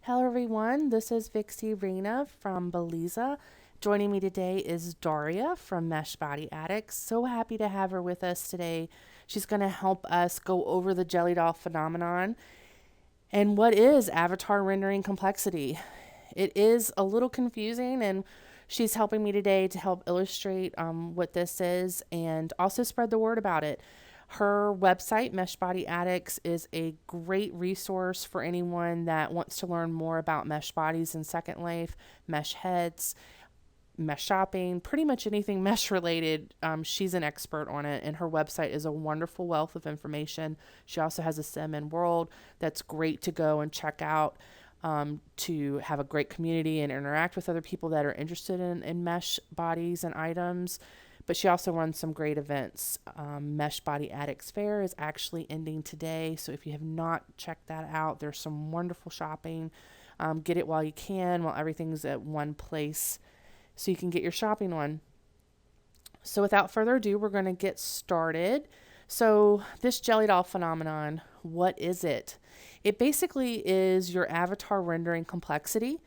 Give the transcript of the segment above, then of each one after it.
Hello everyone, this is Vixie Rayna from Belleza. Joining me today is Daria from Mesh Body Addicts. So happy to have her with us today. She's going to help us go over the Jellydoll phenomenon and what is avatar rendering complexity. It is a little confusing, and she's helping me today to help illustrate what this is and also spread the word about it. Her website, Mesh Body Addicts, is a great resource for anyone that wants to learn more about mesh bodies in Second Life, mesh heads, mesh shopping, pretty much anything mesh related. She's an expert on it, and her website is a wonderful wealth of information. She also has a sim and world that's great to go and check out, to have a great community and interact with other people that are interested in mesh bodies and items. But she also runs some great events. Mesh Body Addicts Fair is actually ending today, so if you have not checked that out, there's some wonderful shopping. Get it while you can, while everything's at one place, so you can get your shopping on. So without further ado, we're going to get started. So this Jellydoll phenomenon, what is it? It basically is your avatar rendering complexity,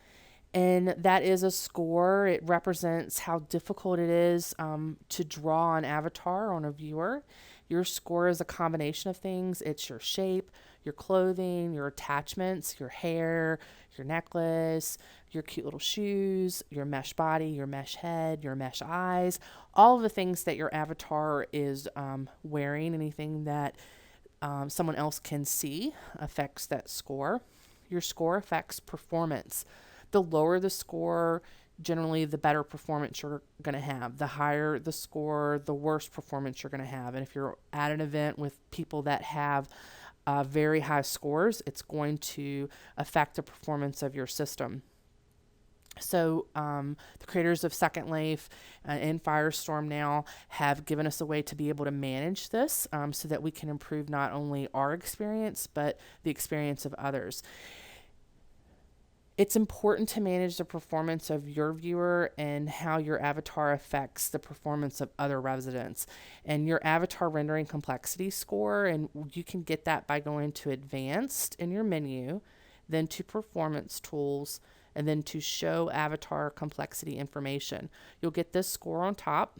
and that is a score. It represents how difficult it is to draw an avatar on a viewer. Your score is a combination of things. It's your shape, your clothing, your attachments, your hair, your necklace, your cute little shoes, your mesh body, your mesh head, your mesh eyes, all of the things that your avatar is wearing. Anything that someone else can see affects that score. Your score affects performance. The lower the score, generally the better performance you're going to have. The higher the score, the worse performance you're going to have. And if you're at an event with people that have very high scores, it's going to affect the performance of your system. So the creators of Second Life and Firestorm now have given us a way to be able to manage this, so that we can improve not only our experience, but the experience of others. It's important to manage the performance of your viewer and how your avatar affects the performance of other residents. And your avatar rendering complexity score, and you can get that by going to advanced in your menu, then to performance tools, and then to show avatar complexity information. You'll get this score on top,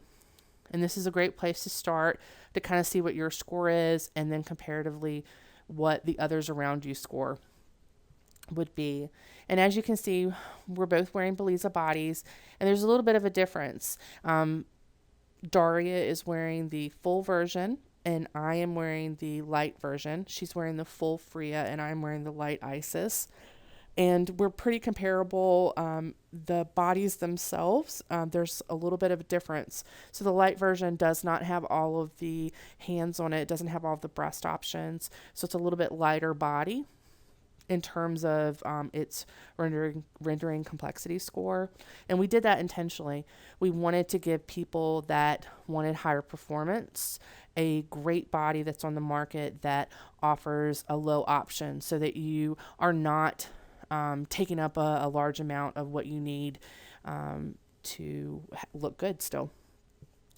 and this is a great place to start to kind of see what your score is, and then comparatively what the others around you score would be. And as you can see, we're both wearing Belleza bodies, and there's a little bit of a difference. Daria is wearing the full version, and I am wearing the light version. She's wearing the full Freya, and I'm wearing the light Isis. And we're pretty comparable. The bodies themselves, there's a little bit of a difference. So the light version does not have all of the hands on it. It doesn't have all of the breast options. So it's a little bit lighter body in terms of its rendering complexity score. And we did that intentionally. We wanted to give people that wanted higher performance a great body that's on the market that offers a low option, so that you are not taking up a large amount of what you need to look good still.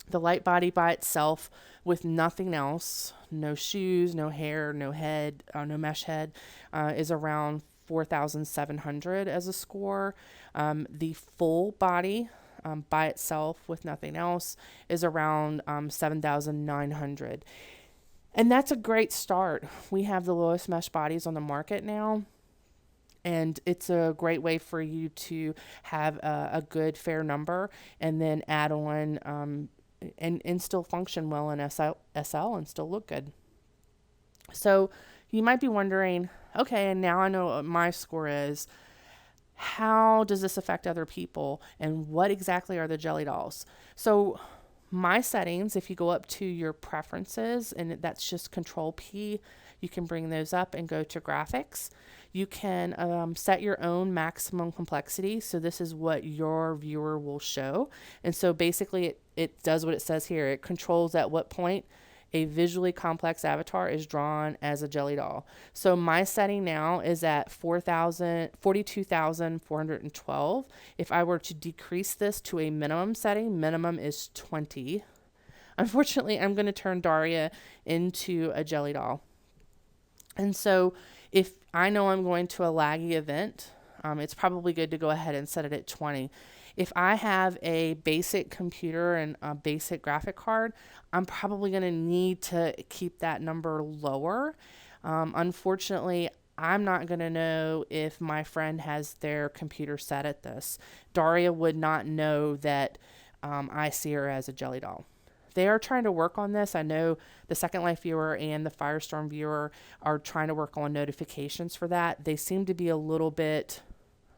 The light body by itself, with nothing else, no shoes, no hair, no head, no mesh head, is around 4,700 as a score. The full body by itself, with nothing else, is around 7,900. And that's a great start. We have the lowest mesh bodies on the market now. And it's a great way for you to have a good, fair number, and then add on and still function well in SL and still look good. So you might be wondering, okay, and now I know what my score is. How does this affect other people, and what exactly are the Jellydolls? So my settings, if you go up to your preferences, and that's just Control P, you can bring those up and go to graphics. You can set your own maximum complexity. So this is what your viewer will show. And so basically it does what it says here. It controls at what point a visually complex avatar is drawn as a Jellydoll. So my setting now is at 42,412. If I were to decrease this to a minimum setting, minimum is 20. Unfortunately, I'm going to turn Daria into a Jellydoll. And so if I know I'm going to a laggy event, it's probably good to go ahead and set it at 20. If I have a basic computer and a basic graphic card, I'm probably going to need to keep that number lower. Unfortunately, I'm not going to know if my friend has their computer set at this. Daria would not know that I see her as a Jellydoll. They are trying to work on this. I know the Second Life viewer and the Firestorm viewer are trying to work on notifications for that. They seem to be a little bit,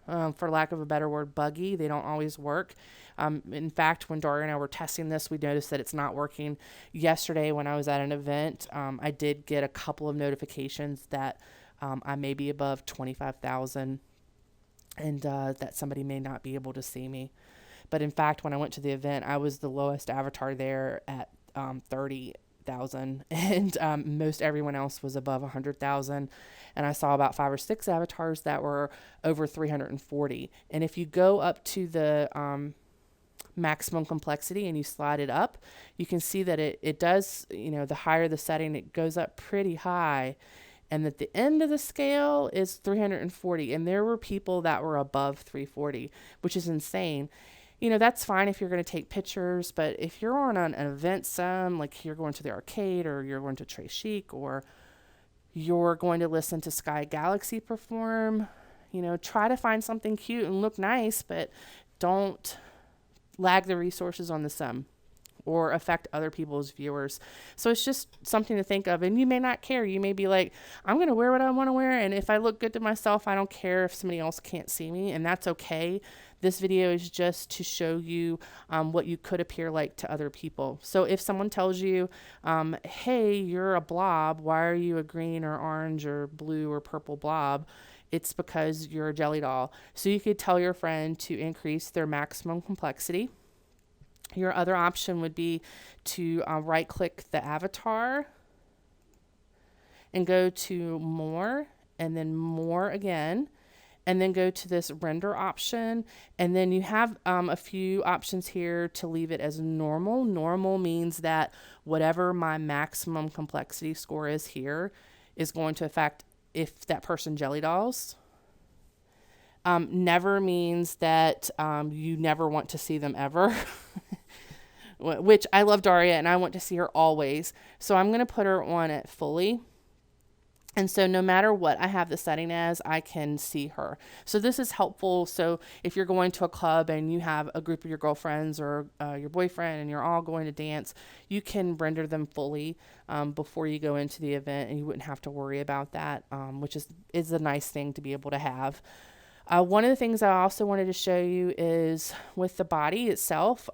for lack of a better word, buggy. They don't always work. In fact, when Daria and I were testing this, we noticed that it's not working. Yesterday, when I was at an event, I did get a couple of notifications that I may be above 25,000 and that somebody may not be able to see me. But in fact, when I went to the event, I was the lowest avatar there at 30,000, and most everyone else was above 100,000. And I saw about 5 or 6 avatars that were over 340. And if you go up to the maximum complexity and you slide it up, you can see that it does, the higher the setting, it goes up pretty high. And at the end of the scale is 340. And there were people that were above 340, which is insane. That's fine if you're going to take pictures, but if you're on an event sim, like you're going to the arcade or you're going to Trey Chic or you're going to listen to Sky Galaxy perform, try to find something cute and look nice, but don't lag the resources on the sim or affect other people's viewers. So it's just something to think of. And you may not care. You may be like, I'm going to wear what I want to wear. And if I look good to myself, I don't care if somebody else can't see me. And that's okay. This video is just to show you what you could appear like to other people. So if someone tells you, hey, you're a blob, why are you a green or orange or blue or purple blob? It's because you're a Jellydoll. So you could tell your friend to increase their maximum complexity. Your other option would be to right click the avatar and go to more and then more again, and then go to this render option. And then you have a few options here to leave it as normal. Normal means that whatever my maximum complexity score is here is going to affect if that person Jellydolls. Never means that you never want to see them ever. Which I love Daria and I want to see her always. So I'm going to put her on at fully. And so no matter what I have the setting as, I can see her. So this is helpful. So if you're going to a club and you have a group of your girlfriends or your boyfriend and you're all going to dance, you can render them fully before you go into the event, and you wouldn't have to worry about that, which is a nice thing to be able to have. One of the things I also wanted to show you is with the body itself.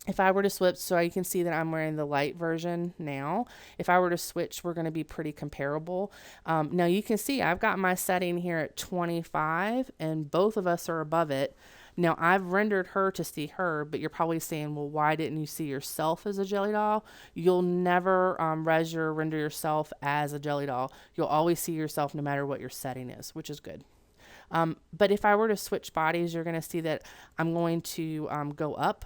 If I were to switch, so you can see that I'm wearing the light version now. If I were to switch, we're going to be pretty comparable. Now you can see I've got my setting here at 25 and both of us are above it. Now I've rendered her to see her, but you're probably saying, well, why didn't you see yourself as a Jellydoll? You'll never render yourself as a Jellydoll. You'll always see yourself no matter what your setting is, which is good. But if I were to switch bodies, you're going to see that I'm going to go up.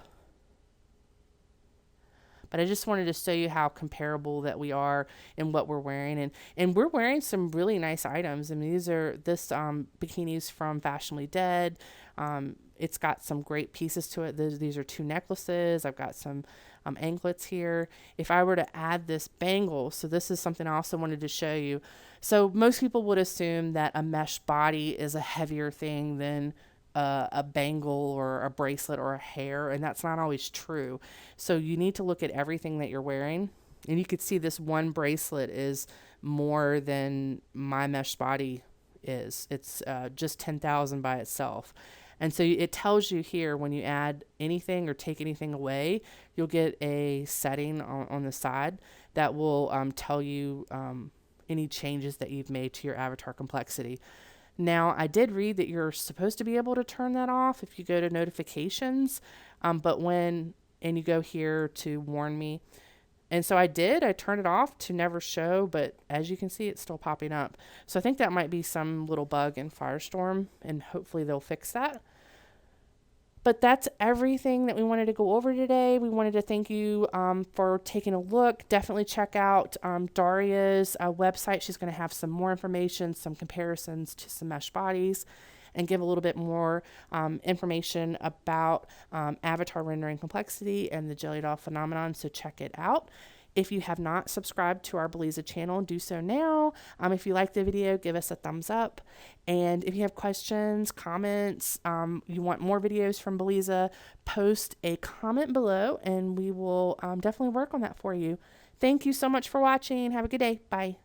But I just wanted to show you how comparable that we are in what we're wearing. And we're wearing some really nice items. I mean, this bikini's from Fashionably Dead. It's got some great pieces to it. These are 2 necklaces. I've got some anklets here. If I were to add this bangle, so this is something I also wanted to show you. So most people would assume that a mesh body is a heavier thing than a bangle or a bracelet or a hair, and that's not always true. So you need to look at everything that you're wearing, and you could see this one bracelet is more than my mesh body is. It's just 10,000 by itself. And so it tells you here when you add anything or take anything away, you'll get a setting on the side that will tell you any changes that you've made to your avatar complexity. Now, I did read that you're supposed to be able to turn that off if you go to notifications, but and you go here to warn me. And so I turned it off to never show, but as you can see, it's still popping up. So I think that might be some little bug in Firestorm, and hopefully they'll fix that. But that's everything that we wanted to go over today. We wanted to thank you for taking a look. Definitely check out Daria's website. She's going to have some more information, some comparisons to some mesh bodies, and give a little bit more information about avatar rendering complexity and the Jellydoll phenomenon. So check it out. If you have not subscribed to our Belleza channel, do so now. If you like the video, give us a thumbs up. And if you have questions, comments, you want more videos from Belleza, post a comment below and we will definitely work on that for you. Thank you so much for watching. Have a good day. Bye.